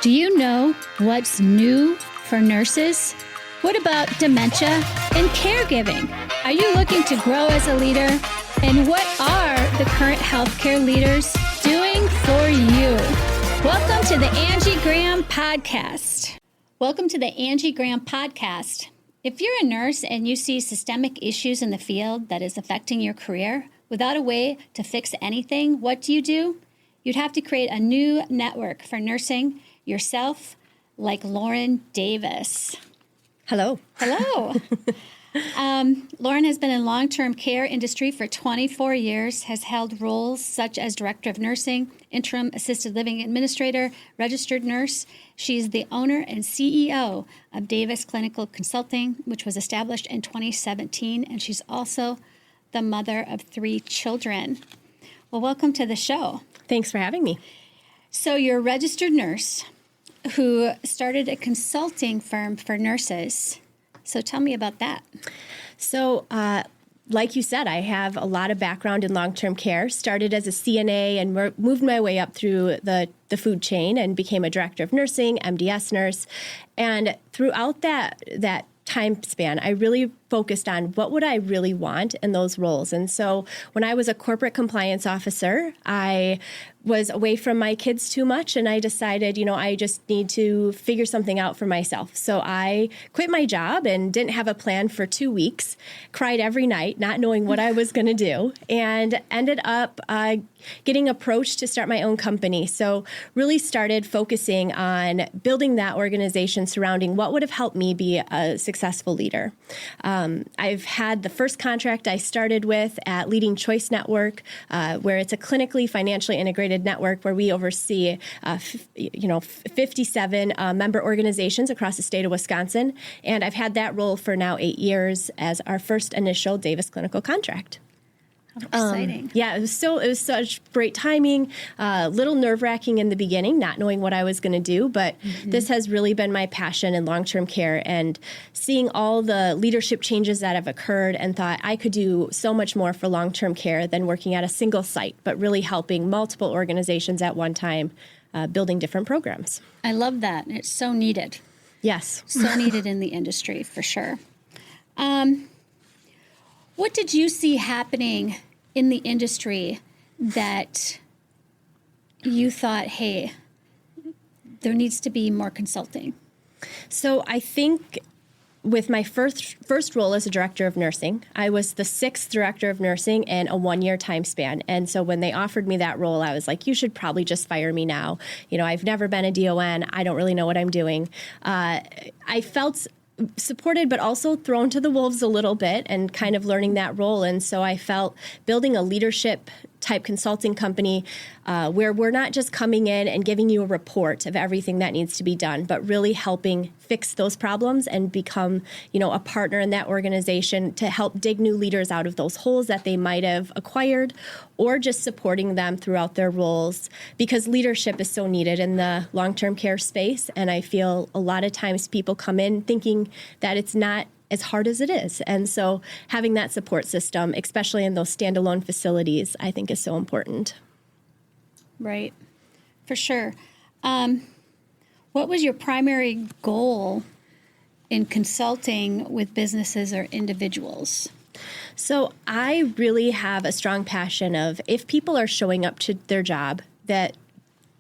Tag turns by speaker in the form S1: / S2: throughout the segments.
S1: Do you know what's new for nurses? What about dementia and caregiving? Are you looking to grow as a leader? And what are the current healthcare leaders doing for you? Welcome to the Angie Graham Podcast. Welcome to the Angie Graham Podcast. If you're a nurse and you see systemic issues in the field that is affecting your career without a way to fix anything, what do? You'd have to create a new network for nursing yourself, like Lauren Davis.
S2: Hello.
S1: Hello. Lauren has been in long-term care industry for 24 years, has held roles such as Director of Nursing, Interim Assisted Living Administrator, Registered Nurse. She's the owner and CEO of Davis Clinical Consulting, which was established in 2017, and she's also the mother of 3 children. Well, welcome to the show.
S2: Thanks for having me.
S1: So you're a registered nurse who started a consulting firm for nurses. So tell me about that.
S2: So, like you said, I have a lot of background in long-term care. Started as a CNA and moved my way up through the food chain and became a director of nursing, MDS nurse. And throughout that time span, I really focused on what would I really want in those roles. And so when I was a corporate compliance officer, I was away from my kids too much, and I decided, I just need to figure something out for myself. So I quit my job and didn't have a plan for 2 weeks, cried every night, not knowing what I was going to do, and ended up getting approached to start my own company. So really started focusing on building that organization surrounding what would have helped me be a successful leader. I've had the first contract I started with at Leading Choice Network, where it's a clinically financially integrated network where we oversee 57 member organizations across the state of Wisconsin. And I've had that role for now 8 years as our first initial Davis Clinical contract.
S1: How exciting.
S2: It was such great timing, a little nerve-wracking in the beginning, not knowing what I was going to do, but this has really been my passion in long-term care, and seeing all the leadership changes that have occurred, and thought I could do so much more for long-term care than working at a single site, but really helping multiple organizations at one time, building different programs.
S1: I love that. It's so needed.
S2: Yes.
S1: So needed in the industry, for sure. What did you see happening in the industry that you thought, hey, there needs to be more consulting?
S2: So I think with my first role as a director of nursing, I was the 6th director of nursing in a 1-year time span. And so when they offered me that role, I was like, you should probably just fire me now. I've never been a DON. I don't really know what I'm doing. I felt supported, but also thrown to the wolves a little bit and kind of learning that role. And so I felt building a leadership type consulting company where we're not just coming in and giving you a report of everything that needs to be done, but really helping fix those problems and become, a partner in that organization to help dig new leaders out of those holes that they might have acquired, or just supporting them throughout their roles, because leadership is so needed in the long-term care space. And I feel a lot of times people come in thinking that it's not as hard as it is. And so having that support system, especially in those standalone facilities, I think is so important.
S1: Right. For sure. What was your primary goal in consulting with businesses or individuals?
S2: So I really have a strong passion of, if people are showing up to their job, that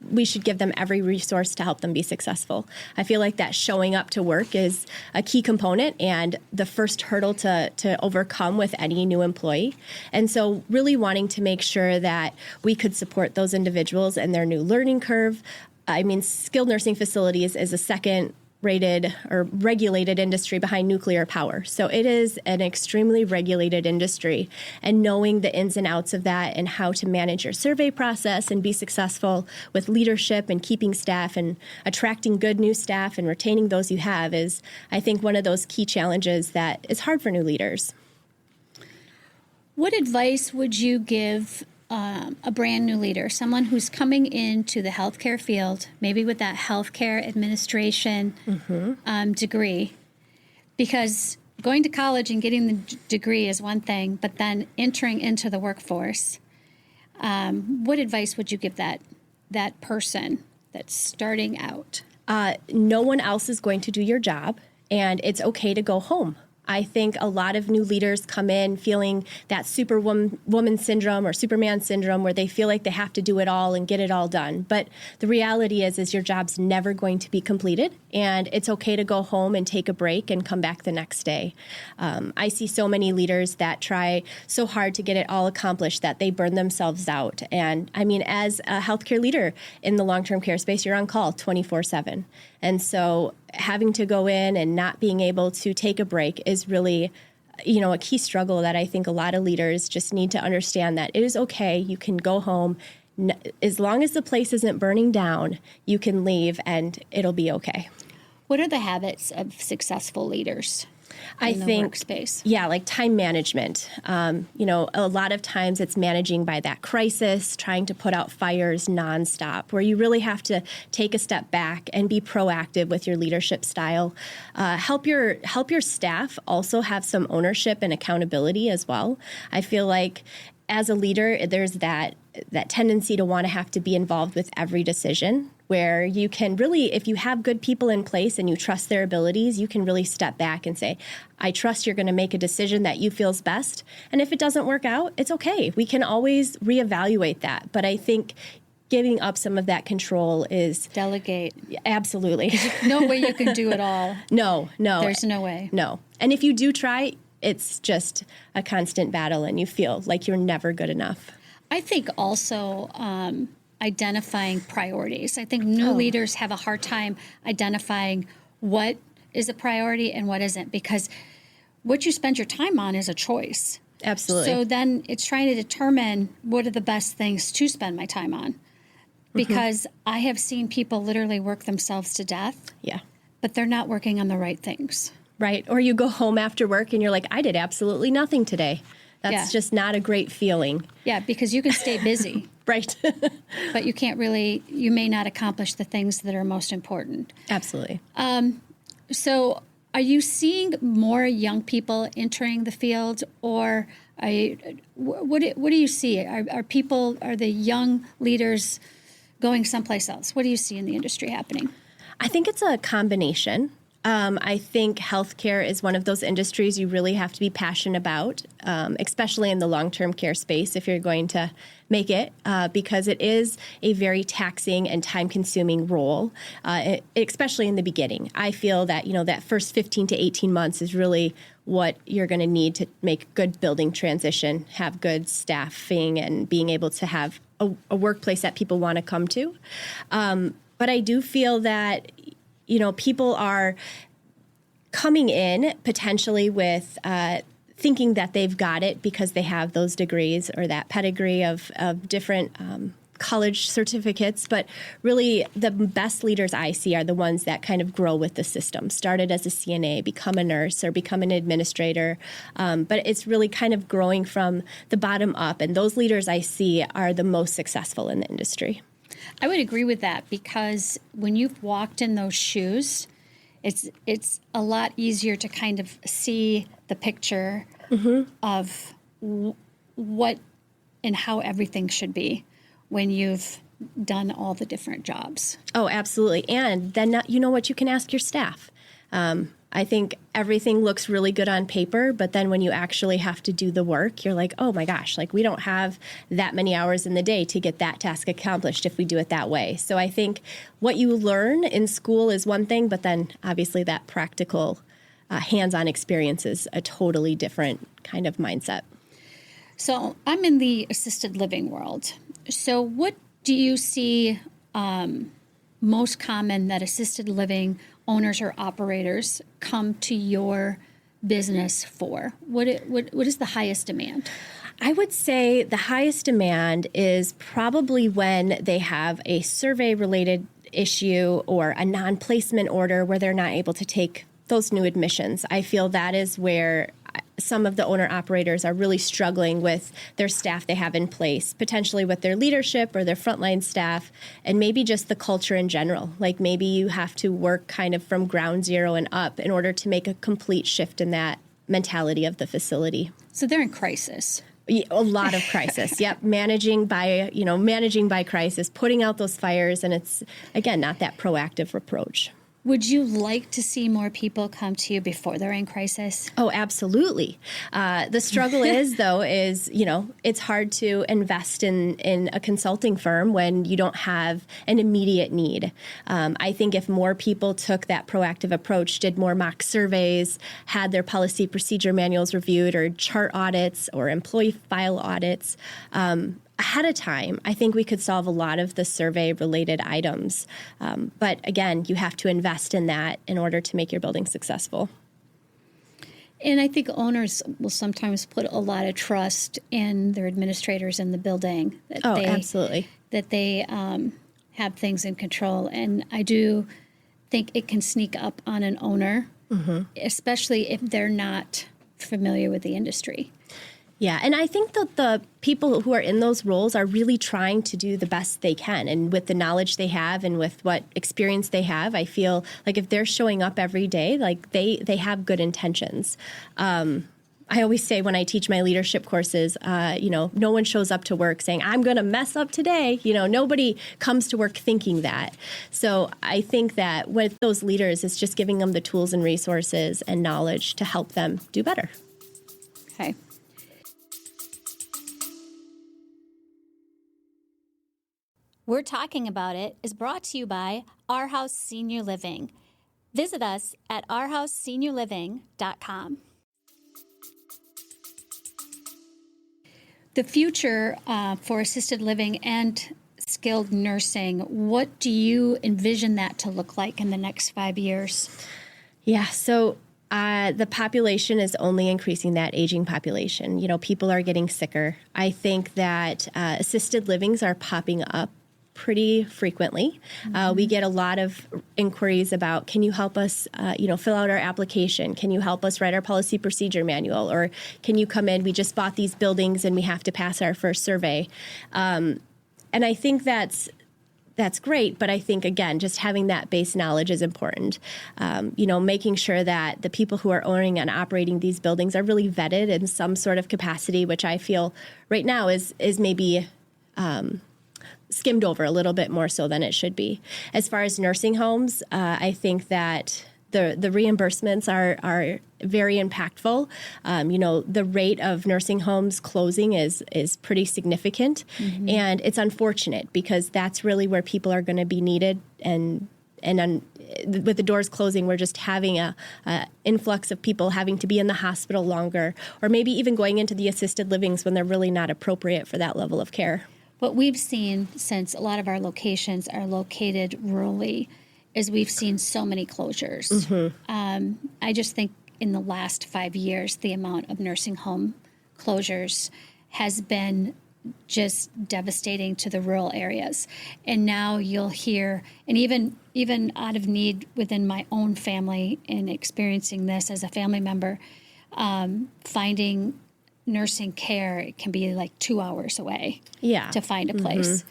S2: we should give them every resource to help them be successful. I feel like that showing up to work is a key component and the first hurdle to overcome with any new employee. And so really wanting to make sure that we could support those individuals and their new learning curve. Skilled nursing facilities is a second-rated or regulated industry behind nuclear power. So it is an extremely regulated industry, and knowing the ins and outs of that and how to manage your survey process and be successful with leadership and keeping staff and attracting good new staff and retaining those you have is, I think, one of those key challenges that is hard for new leaders.
S1: What advice would you give a brand new leader, someone who's coming into the healthcare field, maybe with that healthcare administration degree? Because going to college and getting the degree is one thing, but then entering into the workforce, what advice would you give that person that's starting out?
S2: No one else is going to do your job, and it's okay to go home. I think a lot of new leaders come in feeling that superwoman syndrome or Superman syndrome where they feel like they have to do it all and get it all done. But the reality is your job's never going to be completed, and it's okay to go home and take a break and come back the next day. I see so many leaders that try so hard to get it all accomplished that they burn themselves out. And I mean, as a healthcare leader in the long-term care space, you're on call 24/7. And so having to go in and not being able to take a break is really, a key struggle that I think a lot of leaders just need to understand, that it is okay. You can go home. As long as the place isn't burning down, you can leave and it'll be okay.
S1: What are the habits of successful leaders?
S2: I think
S1: workspace.
S2: Yeah, like time management. A lot of times it's managing by that crisis, trying to put out fires nonstop, where you really have to take a step back and be proactive with your leadership style. Help your staff also have some ownership and accountability as well. I feel like as a leader, there's that tendency to want to have to be involved with every decision, where you can really, if you have good people in place and you trust their abilities, you can really step back and say, I trust you're going to make a decision that you feel's best. And if it doesn't work out, it's okay. We can always reevaluate that. But I think giving up some of that control is...
S1: Delegate.
S2: Absolutely.
S1: No way you can do it all.
S2: No.
S1: There's no way.
S2: No. And if you do try, it's just a constant battle and you feel like you're never good enough.
S1: I think also identifying priorities. I think new leaders have a hard time identifying what is a priority and what isn't, because what you spend your time on is a choice.
S2: Absolutely.
S1: So then it's trying to determine what are the best things to spend my time on. Because I have seen people literally work themselves to death.
S2: Yeah.
S1: But they're not working on the right things.
S2: Right. Or you go home after work and you're like, I did absolutely nothing today. That's just not a great feeling.
S1: Yeah, because you can stay busy.
S2: Right.
S1: But you may not accomplish the things that are most important.
S2: Absolutely.
S1: So are you seeing more young people entering the field, or what do you see? Are the young leaders going someplace else? What do you see in the industry happening?
S2: I think it's a combination. I think healthcare is one of those industries you really have to be passionate about, especially in the long-term care space if you're going to make it, because it is a very taxing and time-consuming role, especially in the beginning. I feel that, that first 15 to 18 months is really what you're going to need to make good building transition, have good staffing, and being able to have a workplace that people want to come to. But I do feel that people are coming in potentially with thinking that they've got it because they have those degrees or that pedigree of different college certificates. But really, the best leaders I see are the ones that kind of grow with the system, started as a CNA, become a nurse, or become an administrator. But it's really kind of growing from the bottom up. And those leaders I see are the most successful in the industry.
S1: I would agree with that, because when you've walked in those shoes, it's a lot easier to kind of see the picture of what and how everything should be when you've done all the different jobs.
S2: Oh, absolutely. And then you know what you can ask your staff. I think everything looks really good on paper, but then when you actually have to do the work, you're like, oh my gosh, we don't have that many hours in the day to get that task accomplished if we do it that way. So I think what you learn in school is one thing, but then obviously that practical hands-on experience is a totally different kind of mindset.
S1: So I'm in the assisted living world. So what do you see most common that assisted living owners or operators come to your business for? What is the highest demand?
S2: I would say the highest demand is probably when they have a survey-related issue or a non-placement order where they're not able to take those new admissions. I feel that is where some of the owner-operators are really struggling with their staff they have in place, potentially with their leadership or their frontline staff, and maybe just the culture in general. Like maybe you have to work kind of from ground zero and up in order to make a complete shift in that mentality of the facility.
S1: So they're in crisis.
S2: A lot of crisis. Yep. Managing by crisis, putting out those fires. And it's, again, not that proactive approach.
S1: Would you like to see more people come to you before they're in crisis?
S2: Oh, absolutely. The struggle is, it's hard to invest in a consulting firm when you don't have an immediate need. I think if more people took that proactive approach, did more mock surveys, had their policy procedure manuals reviewed, or chart audits or employee file audits, ahead of time, I think we could solve a lot of the survey-related items. But again, you have to invest in that in order to make your building successful.
S1: And I think owners will sometimes put a lot of trust in their administrators in the building.
S2: Absolutely.
S1: That they have things in control. And I do think it can sneak up on an owner, especially if they're not familiar with the industry.
S2: Yeah, and I think that the people who are in those roles are really trying to do the best they can. And with the knowledge they have and with what experience they have, I feel like if they're showing up every day, like they have good intentions. I always say when I teach my leadership courses, no one shows up to work saying, I'm going to mess up today. Nobody comes to work thinking that. So I think that with those leaders, it's just giving them the tools and resources and knowledge to help them do better.
S1: Okay. We're Talking About It is brought to you by Our House Senior Living. Visit us at ourhouseseniorliving.com. The future for assisted living and skilled nursing, what do you envision that to look like in the next 5 years?
S2: Yeah, so the population is only increasing, that aging population. People are getting sicker. I think that assisted livings are popping up pretty frequently. We get a lot of inquiries about, can you help us, fill out our application? Can you help us write our policy procedure manual? Or can you come in? We just bought these buildings and we have to pass our first survey. And I think that's great, but I think, again, just having that base knowledge is important. Making sure that the people who are owning and operating these buildings are really vetted in some sort of capacity, which I feel right now is maybe skimmed over a little bit more so than it should be. As far as nursing homes, I think that the reimbursements are very impactful. The rate of nursing homes closing is pretty significant, and it's unfortunate because that's really where people are going to be needed. And with the doors closing, we're just having a influx of people having to be in the hospital longer, or maybe even going into the assisted livings when they're really not appropriate for that level of care.
S1: What we've seen, since a lot of our locations are located rurally, is we've seen so many closures. I just think in the last 5 years, the amount of nursing home closures has been just devastating to the rural areas. And now you'll hear, and even out of need within my own family and experiencing this as a family member, finding nursing care, it can be like 2 hours away to find a place.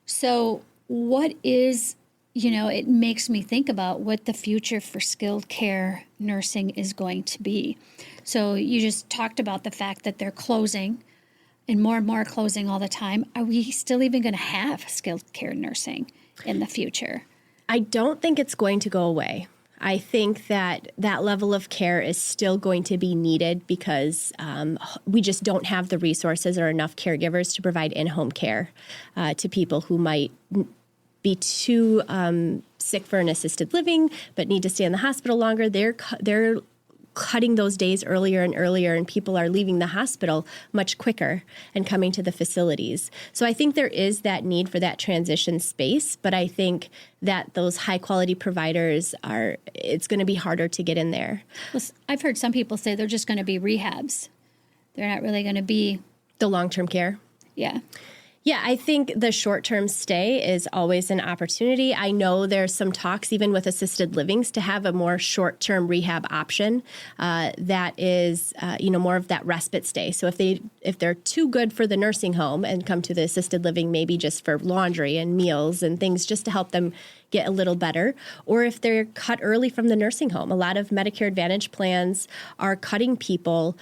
S1: So what is, it makes me think about what the future for skilled care nursing is going to be. So you just talked about the fact that they're closing and more closing all the time. Are we still even going to have skilled care nursing in the future?
S2: I don't think it's going to go away. I think that level of care is still going to be needed because we just don't have the resources or enough caregivers to provide in-home care to people who might be too sick for an assisted living but need to stay in the hospital longer. They're cutting those days earlier and earlier, and people are leaving the hospital much quicker and coming to the facilities. So I think there is that need for that transition space, but I think that those high-quality providers it's going to be harder to get in there.
S1: Well, I've heard some people say they're just going to be rehabs. They're not really going to be
S2: the long-term care.
S1: Yeah.
S2: Yeah, I think the short-term stay is always an opportunity. I know there's some talks, even with assisted livings, to have a more short-term rehab option that is, more of that respite stay. So if they're too good for the nursing home and come to the assisted living, maybe just for laundry and meals and things, just to help them get a little better, or if they're cut early from the nursing home. A lot of Medicare Advantage plans are cutting people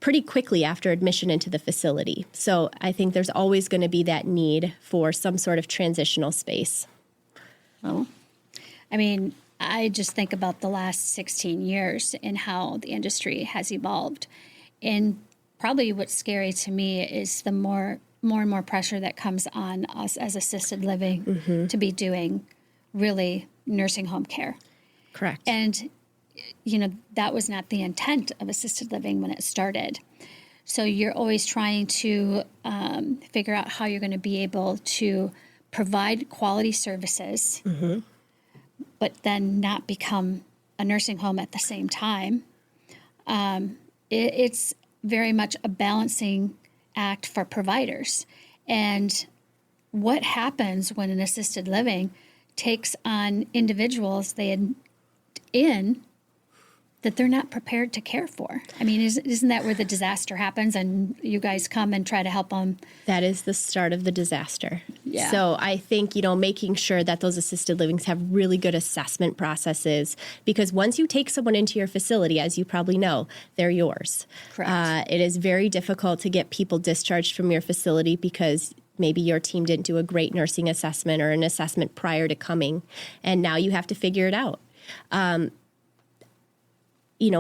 S2: pretty quickly after admission into the facility. So I think there's always going to be that need for some sort of transitional space.
S1: Oh, I mean, I just think about the last 16 years and how the industry has evolved. And probably what's scary to me is the more and more pressure that comes on us as assisted living to be doing really nursing home care.
S2: Correct.
S1: And, that was not the intent of assisted living when it started. So you're always trying to figure out how you're going to be able to provide quality services, but then not become a nursing home at the same time. It's very much a balancing act for providers. And what happens when an assisted living takes on individuals that they're not prepared to care for? I mean, isn't that where the disaster happens and you guys come and try to help them?
S2: That is the start of the disaster.
S1: Yeah.
S2: So I think, making sure that those assisted livings have really good assessment processes, because once you take someone into your facility, as you probably know, they're yours.
S1: Correct.
S2: It is very difficult to get people discharged from your facility because maybe your team didn't do a great nursing assessment or an assessment prior to coming, and now you have to figure it out.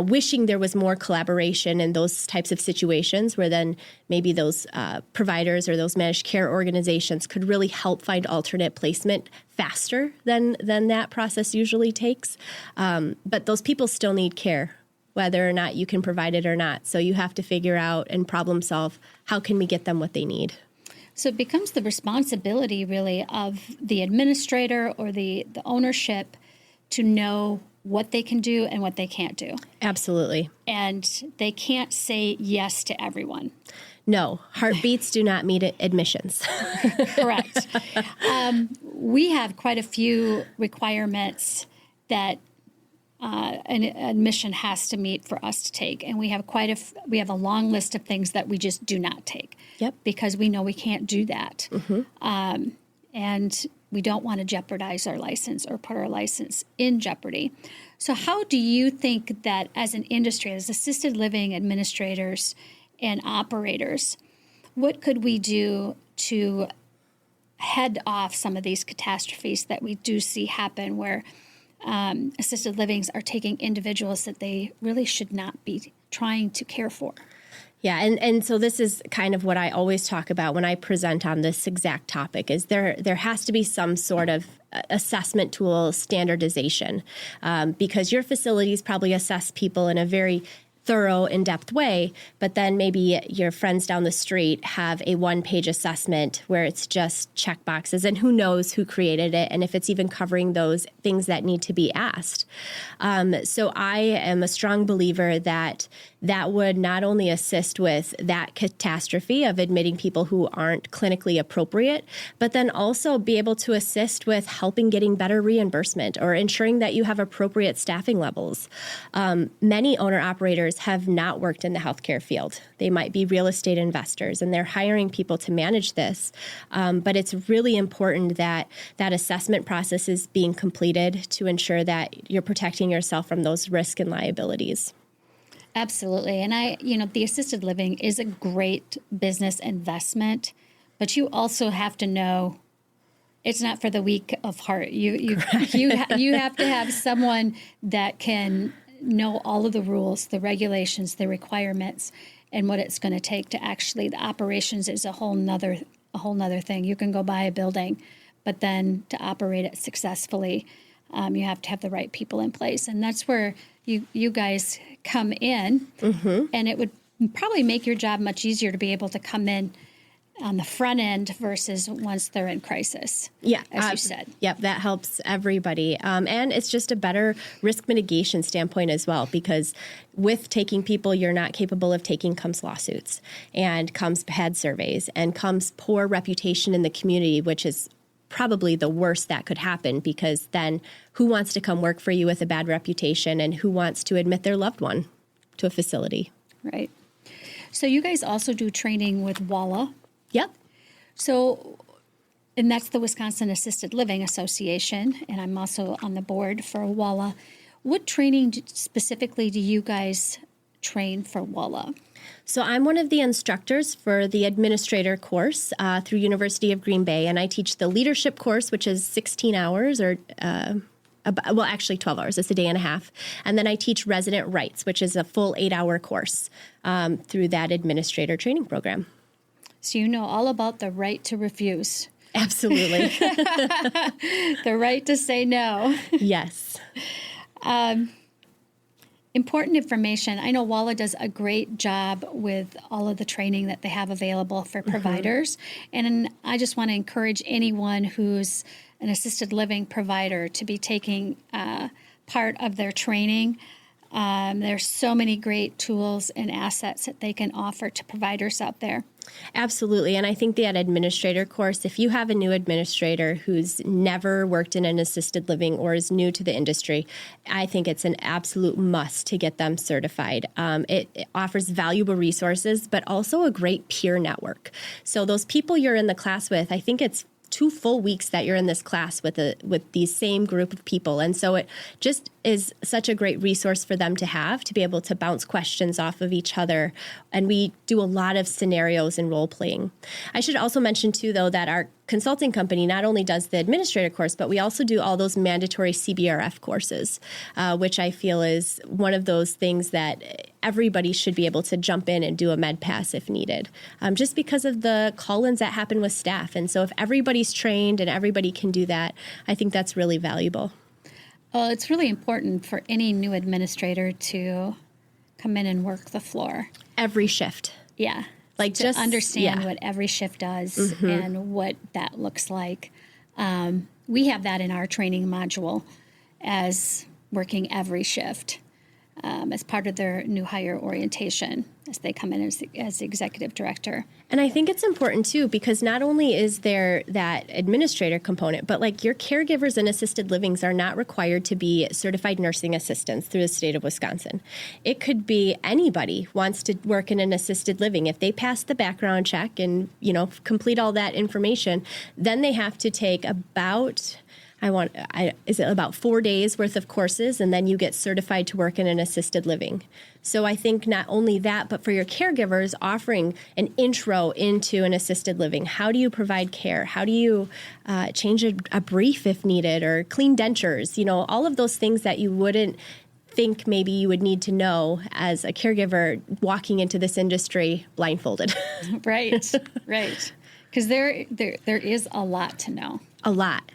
S2: Wishing there was more collaboration in those types of situations where then maybe those providers or those managed care organizations could really help find alternate placement faster than that process usually takes. But those people still need care, whether or not you can provide it or not. So you have to figure out and problem solve, how can we get them what they need?
S1: So it becomes the responsibility really of the administrator or the ownership to know what they can do and what they can't do.
S2: Absolutely.
S1: And they can't say yes to everyone.
S2: No, heartbeats do not meet admissions.
S1: Correct. We have quite a few requirements that an admission has to meet for us to take, and we have a long list of things that we just do not take.
S2: Yep.
S1: Because we know we can't do that, and we don't want to jeopardize our license or put our license in jeopardy. So, how do you think that as an industry, as assisted living administrators and operators, what could we do to head off some of these catastrophes that we do see happen where assisted livings are taking individuals that they really should not be trying to care for?
S2: Yeah, and so this is kind of what I always talk about when I present on this exact topic, is there has to be some sort of assessment tool standardization, because your facilities probably assess people in a very thorough, in-depth way, but then maybe your friends down the street have a one-page assessment where it's just check boxes, and who knows who created it and if it's even covering those things that need to be asked. So I am a strong believer that would not only assist with that catastrophe of admitting people who aren't clinically appropriate, but then also be able to assist with helping getting better reimbursement or ensuring that you have appropriate staffing levels. Many owner-operators have not worked in the healthcare field. They might be real estate investors, and they're hiring people to manage this. But it's really important that that assessment process is being completed to ensure that you're protecting yourself from those risks and liabilities.
S1: Absolutely. And the assisted living is a great business investment, but you also have to know it's not for the weak of heart. You have to have someone that can know all of the rules, the regulations, the requirements, and what it's going to take to actually, the operations is a whole nother thing. You can go buy a building, but then to operate it successfully, you have to have the right people in place. And that's where you guys come in, and it would probably make your job much easier to be able to come in on the front end versus once they're in crisis.
S2: Yeah,
S1: as you said.
S2: Yep, that helps everybody. And it's just a better risk mitigation standpoint as well, because with taking people you're not capable of taking comes lawsuits, and comes bad surveys, and comes poor reputation in the community, which is probably the worst that could happen, because then who wants to come work for you with a bad reputation, and who wants to admit their loved one to a facility?
S1: Right. So you guys also do training with WALA.
S2: Yep.
S1: So, and that's the Wisconsin Assisted Living Association, and I'm also on the board for WALA. What training specifically do you guys train for WALA?
S2: So I'm one of the instructors for the administrator course through University of Green Bay, and I teach the leadership course, which is 16 hours or actually 12 hours. It's a day and a half. And then I teach resident rights, which is a full 8-hour course through that administrator training program.
S1: So you know all about the right to refuse.
S2: Absolutely.
S1: The right to say no.
S2: Yes.
S1: Important information. I know WALA does a great job with all of the training that they have available for providers. And I just want to encourage anyone who's an assisted living provider to be taking part of their training. There's so many great tools and assets that they can offer to providers out there.
S2: Absolutely. And I think that administrator course, if you have a new administrator who's never worked in an assisted living or is new to the industry, I think it's an absolute must to get them certified. It offers valuable resources, but also a great peer network. So those people you're in the class with, I think it's 2 full weeks that you're in this class with the same group of people. And so it just is such a great resource for them to be able to bounce questions off of each other. And we do a lot of scenarios and role playing. I should also mention too, though, that our consulting company not only does the administrator course, but we also do all those mandatory CBRF courses, which I feel is one of those things that everybody should be able to jump in and do a med pass if needed, just because of the call-ins that happen with staff. And so if everybody's trained and everybody can do that, I think that's really valuable.
S1: Well, it's really important for any new administrator to come in and work the floor.
S2: Every shift.
S1: Yeah.
S2: Like
S1: to
S2: just
S1: understand what every shift does and what that looks like. We have that in our training module as working every shift as part of their new hire orientation as they come in as executive director.
S2: And I think it's important, too, because not only is there that administrator component, but like your caregivers in assisted livings are not required to be certified nursing assistants through the state of Wisconsin. It could be anybody wants to work in an assisted living. If they pass the background check and, complete all that information, then they have to take about 4 days worth of courses, and then you get certified to work in an assisted living. So I think not only that, but for your caregivers, offering an intro into an assisted living. How do you provide care? How do you change a brief if needed, or clean dentures? All of those things that you wouldn't think maybe you would need to know as a caregiver walking into this industry blindfolded.
S1: Right. Because there is a lot to know.
S2: A lot,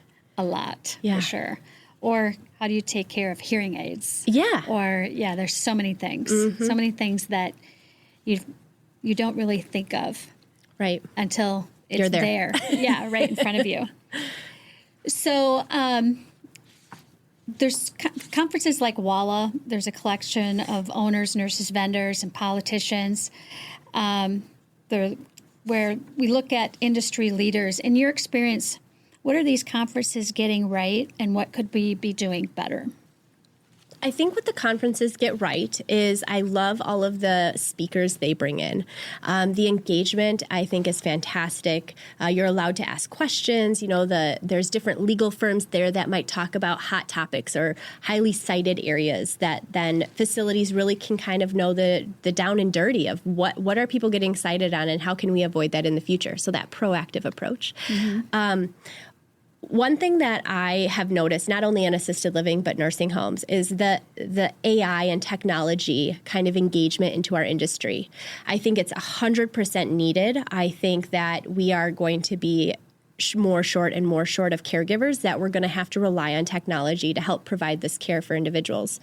S1: for sure. Or how do you take care of hearing aids?
S2: Yeah.
S1: Or, there's so many things. So many things that you don't really think of.
S2: Right.
S1: Until it's
S2: You're there.
S1: Yeah, right in front of you. So there's conferences like WALA. There's a collection of owners, nurses, vendors, and politicians where we look at industry leaders. In your experience, what are these conferences getting right, and what could we be doing better?
S2: I think what the conferences get right is I love all of the speakers they bring in. The engagement, I think, is fantastic. You're allowed to ask questions. There's different legal firms there that might talk about hot topics or highly cited areas that then facilities really can kind of know the down and dirty of what are people getting cited on and how can we avoid that in the future. So that proactive approach. One thing that I have noticed, not only in assisted living but nursing homes, is the AI and technology kind of engagement into our industry. I think it's 100% needed. I think that we are going to be more short of caregivers, that we're going to have to rely on technology to help provide this care for individuals.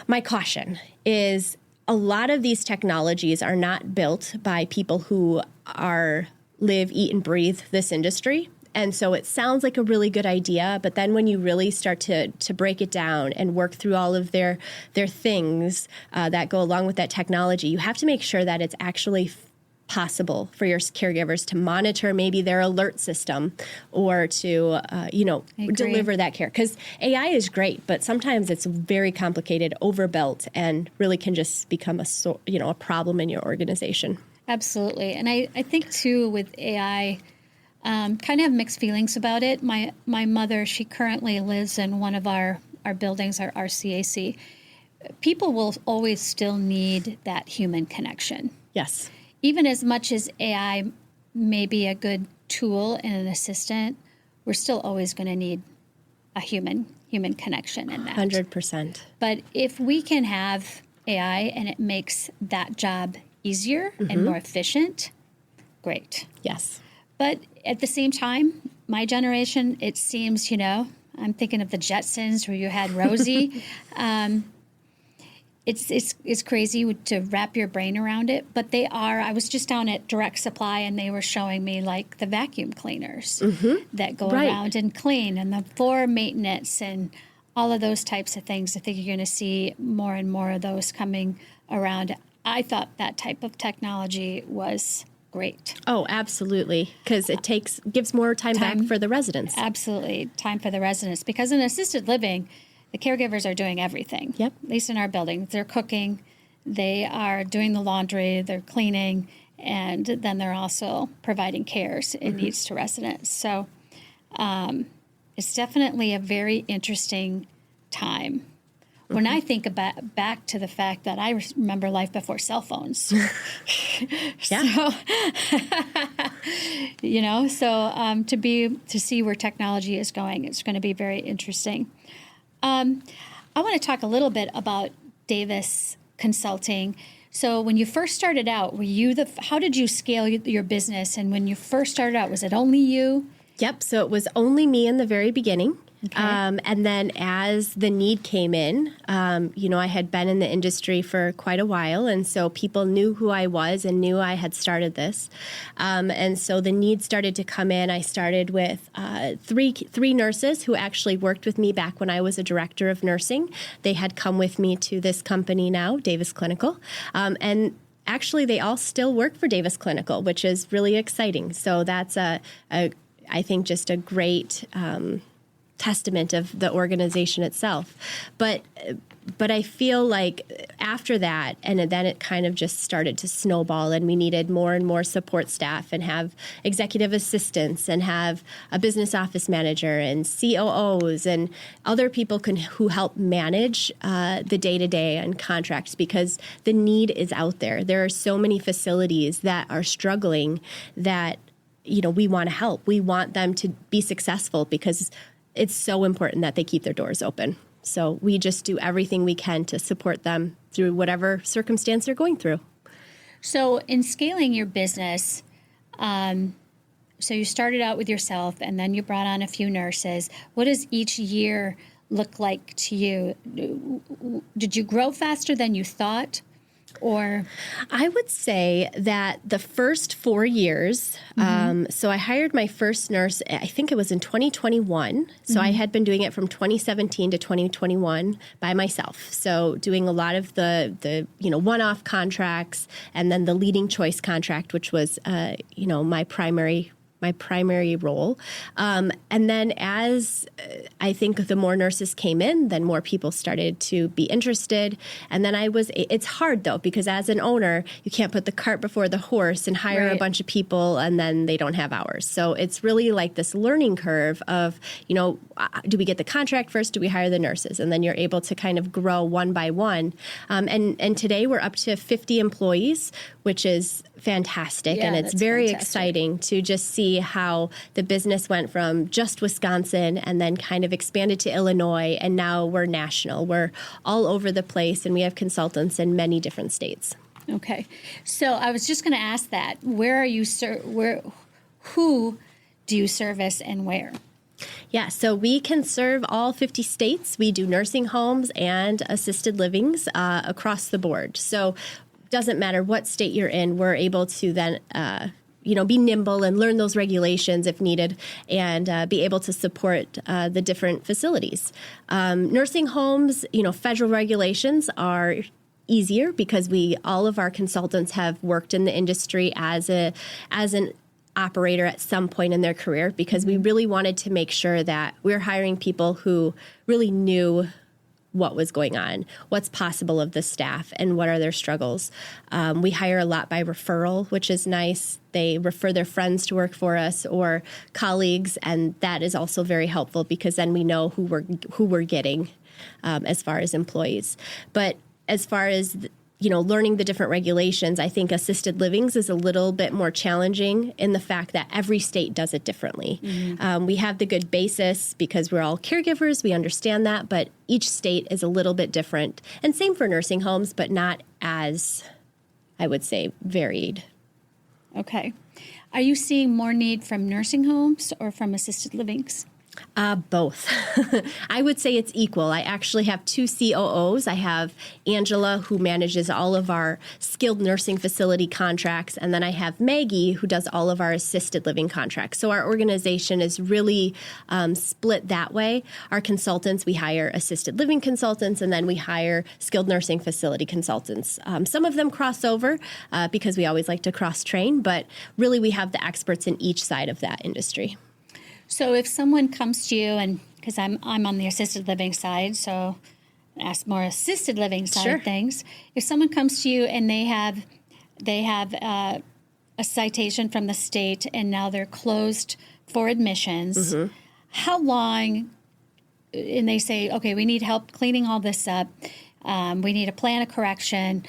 S2: My caution is a lot of these technologies are not built by people who live, eat, and breathe this industry. And so it sounds like a really good idea, but then when you really start to break it down and work through all of their things that go along with that technology, you have to make sure that it's actually possible for your caregivers to monitor maybe their alert system or to, deliver that care. Because AI is great, but sometimes it's very complicated, overbuilt, and really can just become a problem in your organization. Absolutely.
S1: And I think, too, with AI, kind of have mixed feelings about it. My mother, she currently lives in one of our buildings, our CAC. people will always still need that human connection.
S2: Yes.
S1: Even as much as AI may be a good tool and an assistant, we're still always going to need a human connection in that.
S2: 100%.
S1: But if we can have AI and it makes that job easier and more efficient, great.
S2: Yes.
S1: But at the same time, my generation, it seems, I'm thinking of the Jetsons where you had Rosie. It's crazy to wrap your brain around it, but I was just down at Direct Supply and they were showing me like the vacuum cleaners that go around and clean and the floor maintenance and all of those types of things. I think you're going to see more and more of those coming around. I thought that type of technology was great.
S2: Oh, absolutely. Because it gives more time back for the residents.
S1: Absolutely. Time for the residents. Because in assisted living, the caregivers are doing everything.
S2: Yep.
S1: At least in our building. They're cooking, they are doing the laundry, they're cleaning, and then they're also providing cares and needs to residents. So it's definitely a very interesting time. When I think back to the fact that I remember life before cell phones.
S2: Yeah.
S1: To see where technology is going, it's going to be very interesting. I want to talk a little bit about Davis Consulting. So when you first started out, how did you scale your business? And when you first started out, was it only you?
S2: Yep. So it was only me in the very beginning.
S1: Okay.
S2: And then as the need came in, I had been in the industry for quite a while. And so people knew who I was and knew I had started this. And so the need started to come in. I started with three nurses who actually worked with me back when I was a director of nursing. They had come with me to this company now, Davis Clinical. And actually, they all still work for Davis Clinical, which is really exciting. So that's I think, just a great testament of the organization itself. But I feel like after that, and then it kind of just started to snowball, and we needed more and more support staff and have executive assistants and have a business office manager and COOs and other people who help manage the day-to-day and contracts, because the need is out there. There are so many facilities that are struggling that we want to help. We want them to be successful because it's so important that they keep their doors open. So we just do everything we can to support them through whatever circumstance they're going through.
S1: So in scaling your business, so you started out with yourself and then you brought on a few nurses. What does each year look like to you? Did you grow faster than you thought? Or
S2: I would say that the first 4 years, so I hired my first nurse, I think it was in 2021. So I had been doing it from 2017 to 2021 by myself. So doing a lot of the one-off contracts, and then the leading choice contract, which was, my primary role. And then as I think the more nurses came in, then more people started to be interested. And then it's hard though, because as an owner, you can't put the cart before the horse and hire a bunch of people and then they don't have hours. So it's really like this learning curve of, do we get the contract first? Do we hire the nurses? And then you're able to kind of grow one by one. And today we're up to 50 employees, which is fantastic.
S1: Yeah,
S2: and it's very exciting to just see how the business went from just Wisconsin and then kind of expanded to Illinois. And now we're national. We're all over the place, and we have consultants in many different states.
S1: Okay. So I was just going to ask that. Where are you, who do you service and where?
S2: Yeah, so we can serve all 50 states. We do nursing homes and assisted livings across the board. So doesn't matter what state you're in, we're able to then, be nimble and learn those regulations if needed, and be able to support the different facilities. Nursing homes, federal regulations are easier because all of our consultants have worked in the industry as an operator at some point in their career, because we really wanted to make sure that we're hiring people who really knew what was going on, what's possible of the staff, and what are their struggles. We hire a lot by referral, which is nice. They refer their friends to work for us or colleagues, and that is also very helpful because then we know who we're getting as far as employees. But as far as learning the different regulations, I think assisted livings is a little bit more challenging in the fact that every state does it differently. Mm-hmm. We have the good basis because we're all caregivers. We understand that, but each state is a little bit different. And same for nursing homes, but not as, I would say, varied.
S1: Okay. Are you seeing more need from nursing homes or from assisted livings?
S2: Both. I would say it's equal. I actually have two COOs. I have Angela, who manages all of our skilled nursing facility contracts, and then I have Maggie, who does all of our assisted living contracts. So our organization is really split that way. Our consultants, we hire assisted living consultants, and then we hire skilled nursing facility consultants. Some of them cross over because we always like to cross-train, but really we have the experts in each side of that industry.
S1: So if someone comes to you, and because I'm on the assisted living side, so ask more assisted living side of things. If someone comes to you and they have a citation from the state and now they're closed for admissions, mm-hmm. how long? And they say, okay, we need help cleaning all this up. We need a plan of correction.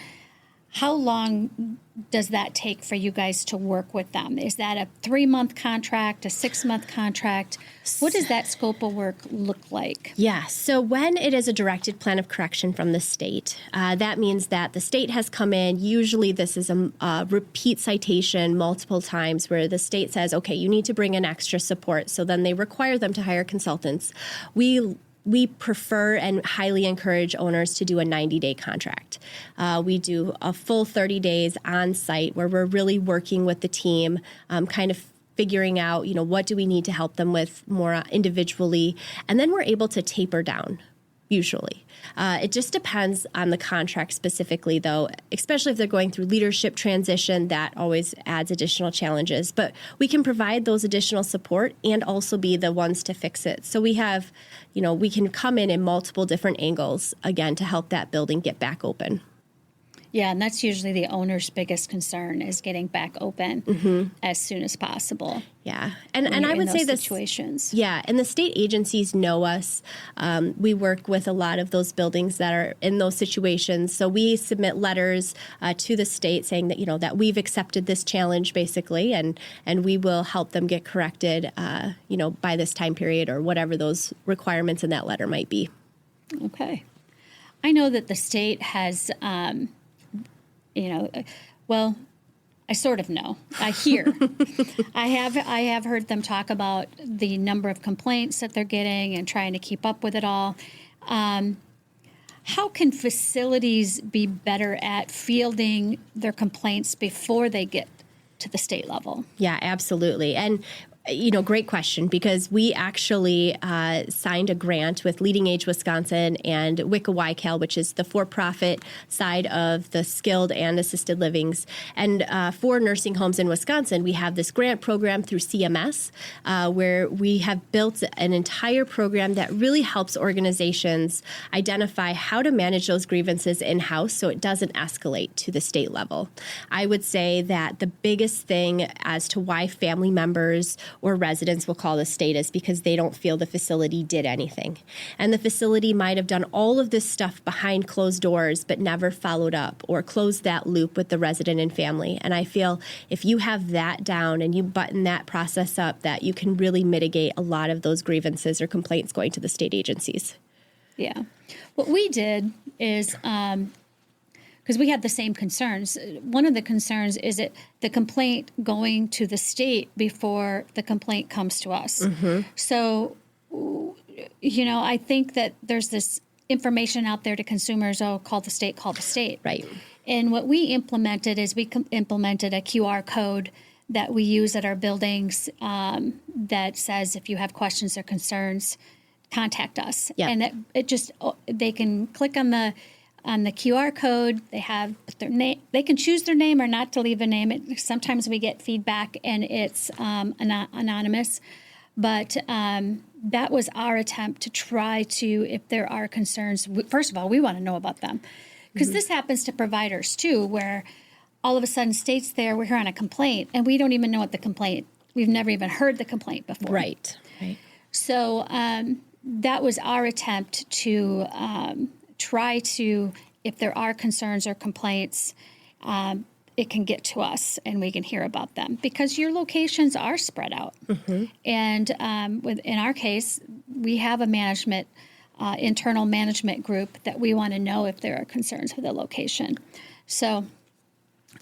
S1: How long does that take for you guys to work with them? Is that a 3-month contract, a 6-month contract? What does that scope of work look like?
S2: Yeah, so when it is a directed plan of correction from the state, that means that the state has come in. Usually this is a repeat citation multiple times where the state says, okay, you need to bring in extra support. So then they require them to hire consultants. We prefer and highly encourage owners to do a 90-day contract. We do a full 30 days on site where we're really working with the team, kind of figuring out, what do we need to help them with more individually. And then we're able to taper down, usually. It just depends on the contract specifically, though, especially if they're going through leadership transition. That always adds additional challenges. But we can provide those additional support and also be the ones to fix it. So we have, we can come in multiple different angles, again, to help that building get back open.
S1: Yeah, and that's usually the owner's biggest concern is getting back open mm-hmm. as soon as possible.
S2: Yeah, and I would say this situations. Yeah, and the state agencies know us. We work with a lot of those buildings that are in those situations. So we submit letters to the state saying that that we've accepted this challenge basically, and we will help them get corrected. By this time period or whatever those requirements in that letter might be.
S1: Okay, I know that the state has. I sort of know. I hear. I have heard them talk about the number of complaints that they're getting and trying to keep up with it all. How can facilities be better at fielding their complaints before they get to the state level? Yeah,
S2: absolutely. And great question, because we actually signed a grant with Leading Age Wisconsin and WICA-YCAL, which is the for-profit side of the skilled and assisted livings. And for nursing homes in Wisconsin, we have this grant program through CMS where we have built an entire program that really helps organizations identify how to manage those grievances in-house so it doesn't escalate to the state level. I would say that the biggest thing as to why family members or residents will call the state is because they don't feel the facility did anything. And the facility might have done all of this stuff behind closed doors, but never followed up or closed that loop with the resident and family. And I feel if you have that down and you button that process up, that you can really mitigate a lot of those grievances or complaints going to the state agencies.
S1: Yeah. What we did is, because we had the same concerns. One of the concerns is the complaint going to the state before the complaint comes to us. Mm-hmm. So, I think that there's this information out there to consumers, call the state, call the state.
S2: Right.
S1: And what we implemented is implemented a QR code that we use at our buildings that says if you have questions or concerns, contact us. Yep. And they can click on the QR code. They have their name. They can choose their name or not to leave a name. Sometimes we get feedback and it's anonymous, But that was our attempt to try to, if there are concerns, first of all, we want to know about them. Because this happens to providers too, where all of a sudden states there, we're hearing a complaint, and we don't even know what the complaint, we've never even heard the complaint before.
S2: Right.
S1: So that was our attempt to try to, if there are concerns or complaints, it can get to us and we can hear about them because your locations are spread out. And in our case, we have a internal management group that we want to know if there are concerns with the location. So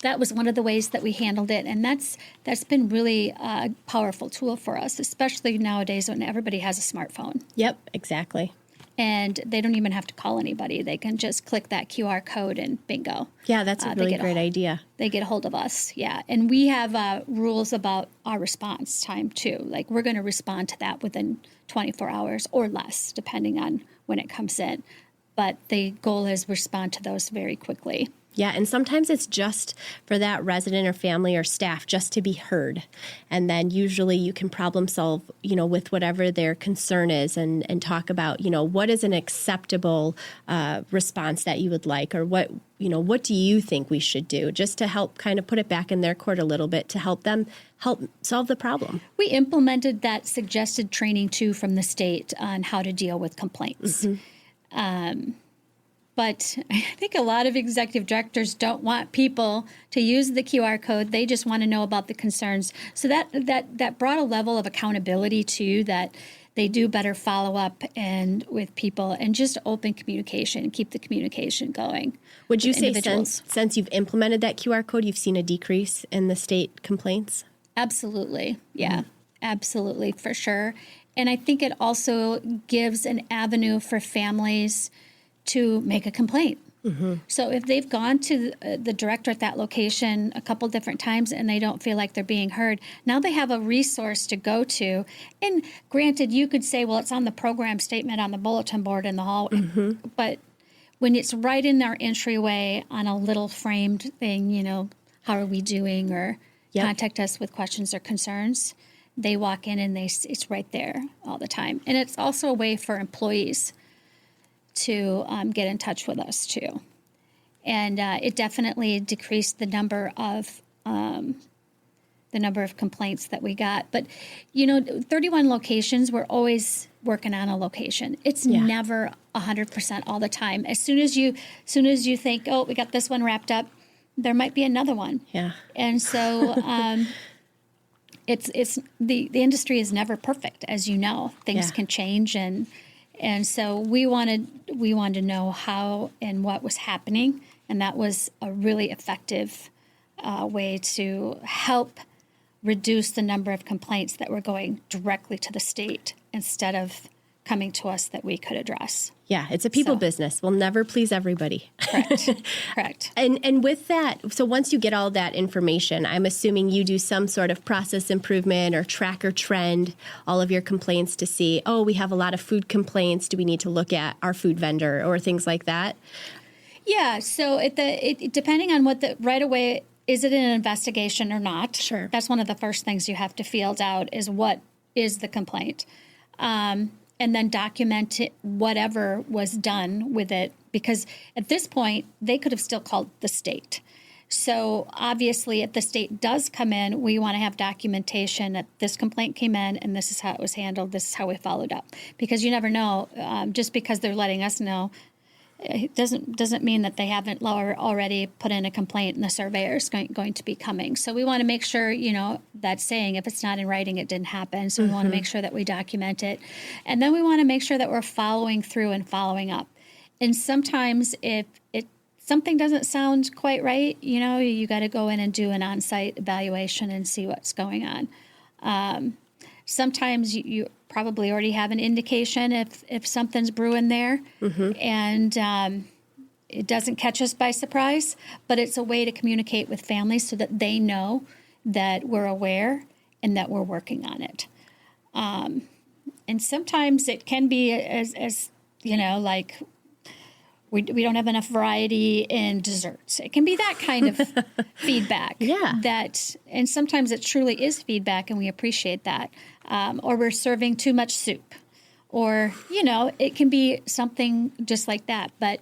S1: that was one of the ways that we handled it, and that's been really a powerful tool for us, especially nowadays when everybody has a smartphone.
S2: Yep, exactly.
S1: And they don't even have to call anybody. They can just click that QR code and bingo.
S2: Yeah, that's a really great idea.
S1: They get a hold of us, yeah. And we have rules about our response time, too. Like, we're going to respond to that within 24 hours or less, depending on when it comes in. But the goal is respond to those very quickly.
S2: Yeah, and sometimes it's just for that resident or family or staff just to be heard. And then usually you can problem solve, with whatever their concern is and talk about, what is an acceptable response that you would like, or what do you think we should do, just to help kind of put it back in their court a little bit to help them help solve the problem.
S1: We implemented that suggested training, too, from the state on how to deal with complaints. But I think a lot of executive directors don't want people to use the QR code. They just want to know about the concerns. So that brought a level of accountability too, that they do better follow up and with people and just open communication, keep the communication going.
S2: Would you say since you've implemented that QR code, you've seen a decrease in the state complaints?
S1: Absolutely. Yeah, absolutely, for sure. And I think it also gives an avenue for families to make a complaint. So if they've gone to the director at that location a couple different times and they don't feel like they're being heard, now they have a resource to go to. And granted, you could say, well, it's on the program statement on the bulletin board in the hallway. But when it's right in our entryway on a little framed thing, how are we doing, or contact us with questions or concerns, they walk in and it's right there all the time. And it's also a way for employees to get in touch with us too, and it definitely decreased the number of complaints that we got. But 31 locations, we're always working on a location. It's never 100% all the time. As soon as you think, oh, we got this one wrapped up, there might be another one. Yeah, and so it's the industry is never perfect, as you know. Things can change And so we wanted to know how and what was happening, and that was a really effective way to help reduce the number of complaints that were going directly to the state instead of coming to us that we could address.
S2: Yeah, it's a people business. We'll never please everybody.
S1: Correct.
S2: And with that, so once you get all that information, I'm assuming you do some sort of process improvement or track or trend all of your complaints to see, oh, we have a lot of food complaints. Do we need to look at our food vendor or things like that? Yeah, so depending on what right away, is it an investigation or not? Sure. That's one of the first things you have to field out is what is the complaint. And then document whatever was done with it, because at this point, they could have still called the state. So obviously, if the state does come in, we want to have documentation that this complaint came in and this is how it was handled, this is how we followed up. Because you never know, just because they're letting us know, it doesn't mean that they haven't already put in a complaint and the surveyor is going to be coming. So we want to make sure, that's saying if it's not in writing, it didn't happen. So we want to make sure that we document it. And then we want to make sure that we're following through and following up. And sometimes if something doesn't sound quite right, you got to go in and do an on-site evaluation and see what's going on. Sometimes you probably already have an indication if something's brewing there, and it doesn't catch us by surprise, but it's a way to communicate with families so that they know that we're aware and that we're working on it. And sometimes it can be as like
S1: we don't have enough variety in desserts. It can be that kind of feedback.
S2: Yeah.
S1: And sometimes it truly is feedback, and we appreciate that. Or we're serving too much soup. Or, it can be something just like that. But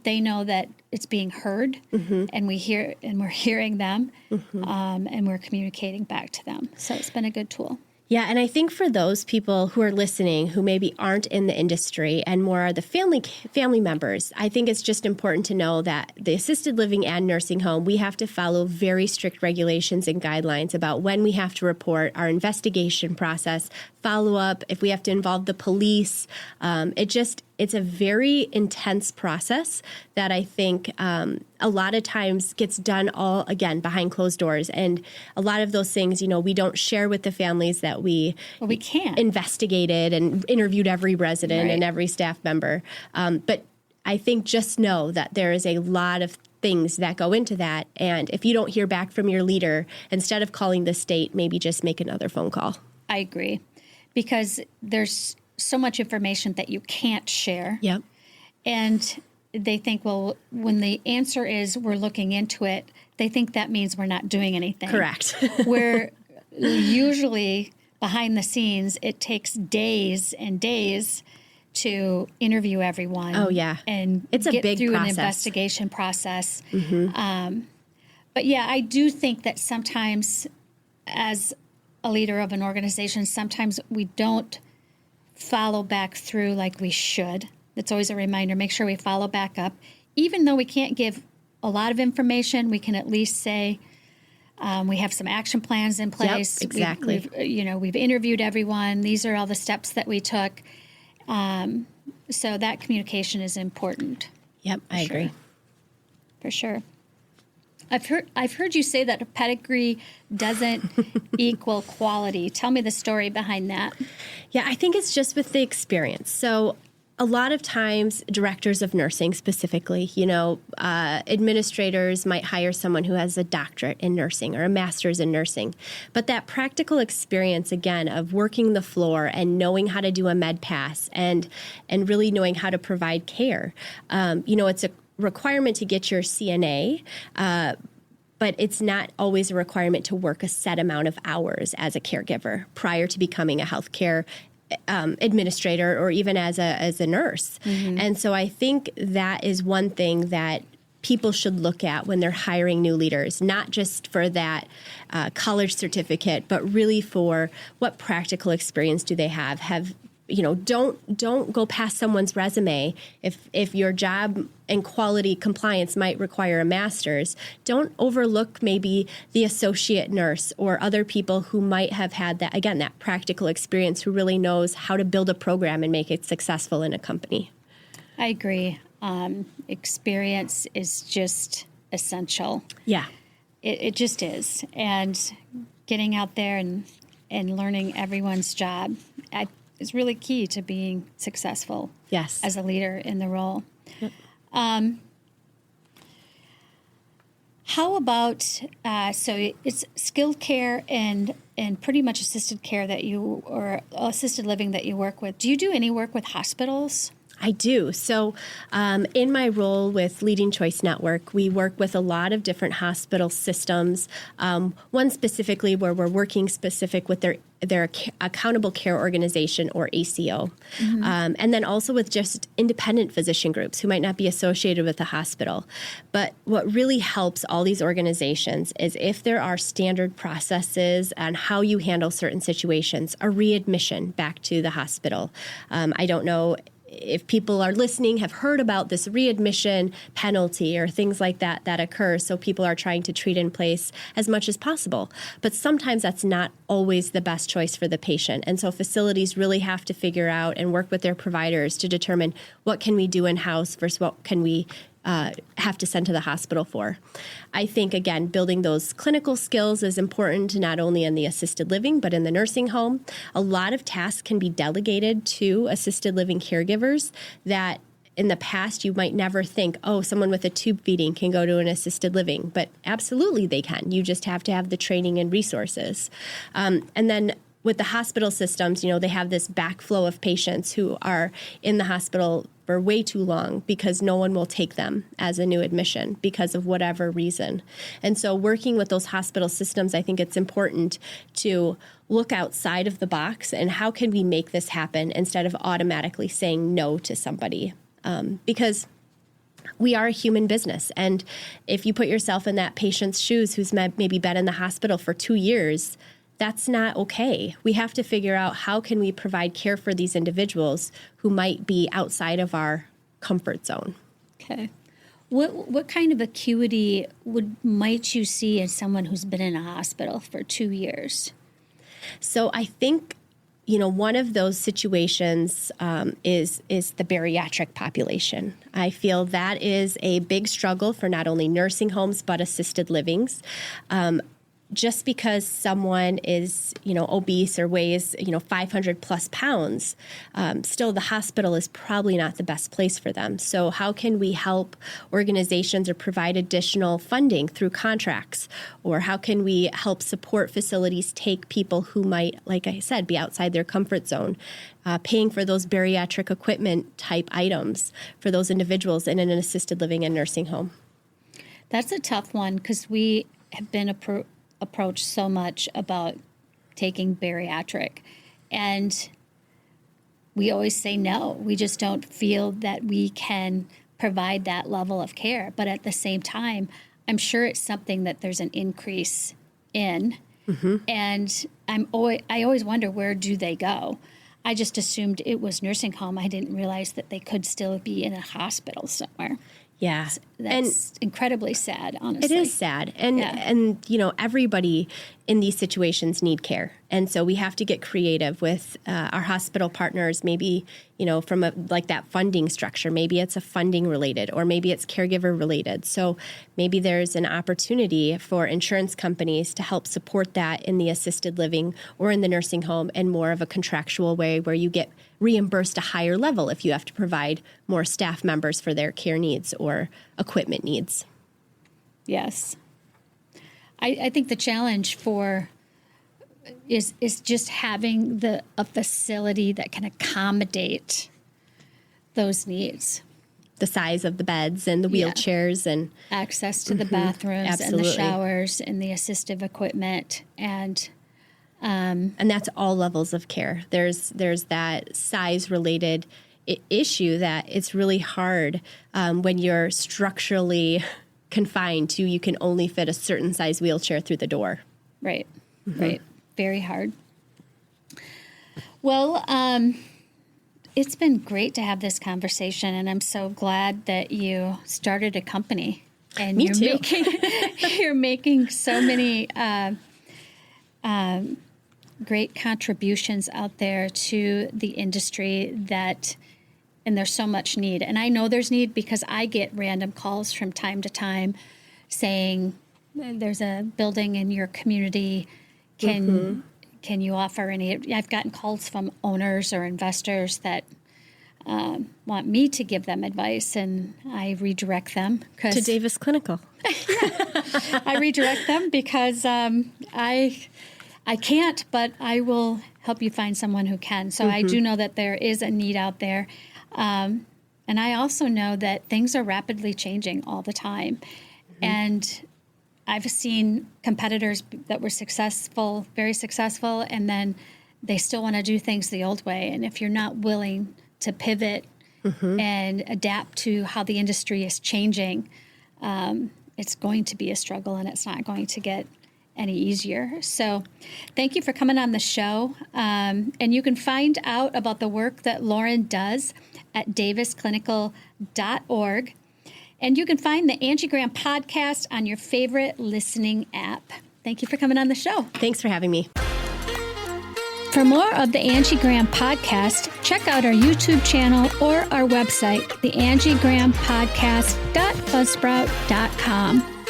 S1: they know that it's being heard, and we're hearing them, and we're communicating back to them. So it's been a good tool.
S2: Yeah, and I think for those people who are listening who maybe aren't in the industry and more are the family members, I think it's just important to know that the assisted living and nursing home, we have to follow very strict regulations and guidelines about when we have to report, our investigation process, follow up, if we have to involve the police. It's a very intense process that I think a lot of times gets done all, again, behind closed doors. And a lot of those things, we don't share with the families that we
S1: can't.
S2: Investigated and interviewed every resident and every staff member. But I think just know that there is a lot of things that go into that. And if you don't hear back from your leader, instead of calling the state, maybe just make another phone call.
S1: I agree. Because there's so much information that you can't share.
S2: Yep.
S1: And they think, well, when the answer is we're looking into it, they think that means we're not doing anything.
S2: Correct.
S1: Where usually behind the scenes, it takes days and days to interview everyone.
S2: Oh, yeah.
S1: And
S2: it's a
S1: get
S2: big
S1: through
S2: process.
S1: An investigation process. But yeah, I do think that sometimes as a leader of an organization, sometimes we don't follow back through like we should. It's always a reminder, make sure we follow back up. Even though we can't give a lot of information, we can at least say we have some action plans in place.
S2: Yep, exactly.
S1: We've interviewed everyone. These are all the steps that we took. So that communication is important.
S2: Yep, I agree.
S1: For sure. I've heard you say that a pedigree doesn't equal quality. Tell me the story behind that.
S2: Yeah, I think it's just with the experience. So a lot of times, directors of nursing specifically, administrators might hire someone who has a doctorate in nursing or a master's in nursing. But that practical experience, again, of working the floor and knowing how to do a med pass and really knowing how to provide care, it's a requirement to get your CNA, but it's not always a requirement to work a set amount of hours as a caregiver prior to becoming a healthcare administrator or even as a nurse. And so I think that is one thing that people should look at when they're hiring new leaders, not just for that college certificate, but really for what practical experience do they have. Don't go past someone's resume. If your job and quality compliance might require a master's, don't overlook maybe the associate nurse or other people who might have had that practical experience, who really knows how to build a program and make it successful in a company.
S1: I agree. Experience is just essential.
S2: Yeah.
S1: It just is. And getting out there and learning everyone's job is really key to being successful.
S2: Yes.
S1: As a leader in the role.
S2: Yep.
S1: How about, so it's skilled care and pretty much assisted care or assisted living that you work with. Do you do any work with hospitals?
S2: I do. So in my role with Leading Choice Network, we work with a lot of different hospital systems. One specifically where we're working specific with their accountable care organization, or ACO. And then also with just independent physician groups who might not be associated with the hospital. But what really helps all these organizations is if there are standard processes on how you handle certain situations, a readmission back to the hospital. I don't know if people are listening, have heard about this readmission penalty or things like that occur. So people are trying to treat in place as much as possible. But sometimes that's not always the best choice for the patient. And so facilities really have to figure out and work with their providers to determine what can we do in-house versus what can we have to send to the hospital for. I think, again, building those clinical skills is important, not only in the assisted living, but in the nursing home. A lot of tasks can be delegated to assisted living caregivers that in the past you might never think, someone with a tube feeding can go to an assisted living, but absolutely they can. You just have to have the training and resources. And then with the hospital systems, they have this backflow of patients who are in the hospital for way too long because no one will take them as a new admission because of whatever reason. And so working with those hospital systems, I think it's important to look outside of the box and how can we make this happen instead of automatically saying no to somebody. Because we are a human business. And if you put yourself in that patient's shoes who's maybe been in the hospital for 2 years, that's not okay. We have to figure out how can we provide care for these individuals who might be outside of our comfort zone.
S1: Okay. What kind of acuity might you see in someone who's been in a hospital for 2 years?
S2: So I think, one of those situations is the bariatric population. I feel that is a big struggle for not only nursing homes, but assisted livings. Just because someone is, obese or weighs, 500 plus pounds, still the hospital is probably not the best place for them. So how can we help organizations or provide additional funding through contracts? Or how can we help support facilities take people who might, like I said, be outside their comfort zone, paying for those bariatric equipment type items for those individuals in an assisted living and nursing home?
S1: That's a tough one because we have been approached so much about taking bariatric, and we always say no. We just don't feel that we can provide that level of care. But at the same time, I'm sure it's something that there's an increase in, and I always wonder, where do they go? I just assumed it was nursing home. I didn't realize that they could still be in a hospital somewhere.
S2: Yeah.
S1: That's incredibly sad, honestly.
S2: It is sad. And everybody in these situations need care. And so we have to get creative with our hospital partners, maybe, from that funding structure. Maybe it's a funding related, or maybe it's caregiver related. So maybe there's an opportunity for insurance companies to help support that in the assisted living or in the nursing home in more of a contractual way where you get reimbursed a higher level if you have to provide more staff members for their care needs or equipment needs.
S1: Yes. I think the challenge is just having a facility that can accommodate those needs.
S2: The size of the beds and the wheelchairs and
S1: access to the bathrooms
S2: absolutely.
S1: And the showers and the assistive equipment and
S2: that's all levels of care. There's that size related issue that it's really hard when you're structurally confined to you can only fit a certain size wheelchair through the door.
S1: Right. Right. Very hard. Well, it's been great to have this conversation, and I'm so glad that you started a company. And
S2: Me too.
S1: You're making so many great contributions out there to the industry and there's so much need. And I know there's need because I get random calls from time to time saying, there's a building in your community. Can you offer any? I've gotten calls from owners or investors that want me to give them advice, and I redirect them.
S2: To Davis Clinical.
S1: I redirect them because I can't, but I will help you find someone who can. So I do know that there is a need out there. And I also know that things are rapidly changing all the time. And I've seen competitors that were successful, very successful, and then they still want to do things the old way. And if you're not willing to pivot and adapt to how the industry is changing, it's going to be a struggle, and it's not going to get any easier. So thank you for coming on the show. And you can find out about the work that Lauren does at davisclinical.org. And you can find the Angie Graham podcast on your favorite listening app. Thank you for coming on the show.
S2: Thanks for having me.
S1: For more of the Angie Graham podcast, check out our YouTube channel or our website, theangiegrahampodcast.buzzsprout.com.